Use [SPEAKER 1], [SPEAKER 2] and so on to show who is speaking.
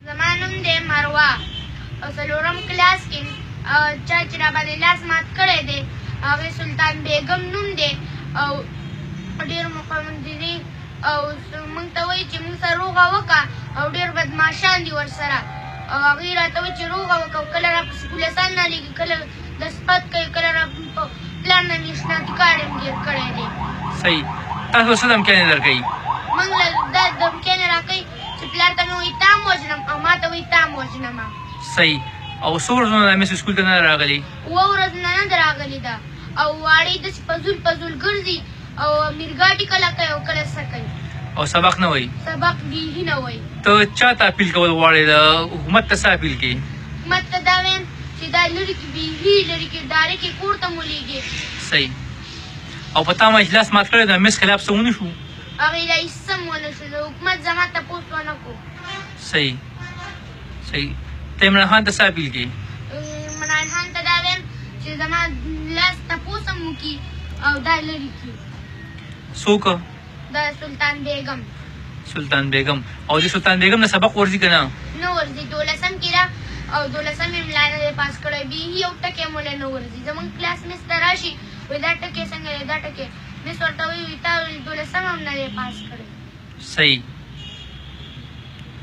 [SPEAKER 1] زما نوم دی مروه او څلورم کلاس کې چا چې راباندې لاس مات کړی دی هغې سلطان بیګم نوم دی او ډېر مقاومت دي او موږ ته وایي چې موږ سره روغه وکړه او ډېر بدماشان دي ورسره او هغوی راته وایي چې روغه وکړه کله راپسې پولیسان نه لېږي کله دسپت کوي کله را پلار نه مې شناختی کارډ هم ګیر کړی دی.
[SPEAKER 2] صحیح. تاسو څه دمکیانې درکوي؟
[SPEAKER 1] موږ له دا دمکیانې راکوي چې پلار ته مې وایي تا م وژنم او ما ته وایي تا م وژنمه.
[SPEAKER 2] صحیح. او څو ورځونه دا مس سکول ته نه راغلي؟
[SPEAKER 1] 2 ورځونه نه ده راغلې ده او واړې داسې پزول ګرځي او میرګاټي کله کوي او کله څه کوي
[SPEAKER 2] او سبق نه وایي؟
[SPEAKER 1] سبق بیخي نه وایي.
[SPEAKER 2] ته چا ته اپیل کول غواړې؟ د حکومت ته څه اپیل کوې؟
[SPEAKER 1] حکومت ته دا وایم چې دا لرې کړي بیخي لرې کړي ډارې کړي کور ته مو لېږي.
[SPEAKER 2] صحیح. او په تا ما اجلاس مات کړی د مس خلاف څه ونه شو؟
[SPEAKER 1] هغې لا هېڅ څه م ونه شو د حکومت زما تپوس ونه کړو.
[SPEAKER 2] صحیح. صحیح. ته عمران خان ته څه اپیل کوې؟
[SPEAKER 1] عمران خان ته دا وایم چې زما لاس تپوس هم وکړي او دا لرې کړي.
[SPEAKER 2] څوک؟
[SPEAKER 1] دا سلطان بیګم.
[SPEAKER 2] سلطان بیګم. او د سلطان بیګم نه سبق ورځي که نه؟
[SPEAKER 1] نه ورځي 12م کې ده او 12م یې ملا نه دی پاس کړی بیخي یو ټکی مولی نه ورځي. زموږ کلاس مس ته راشي وایي دا ټکی څنګه دی دا ټکی مس ورته وایي تا 12م هم نه دی پاس کړی.
[SPEAKER 2] صحیح.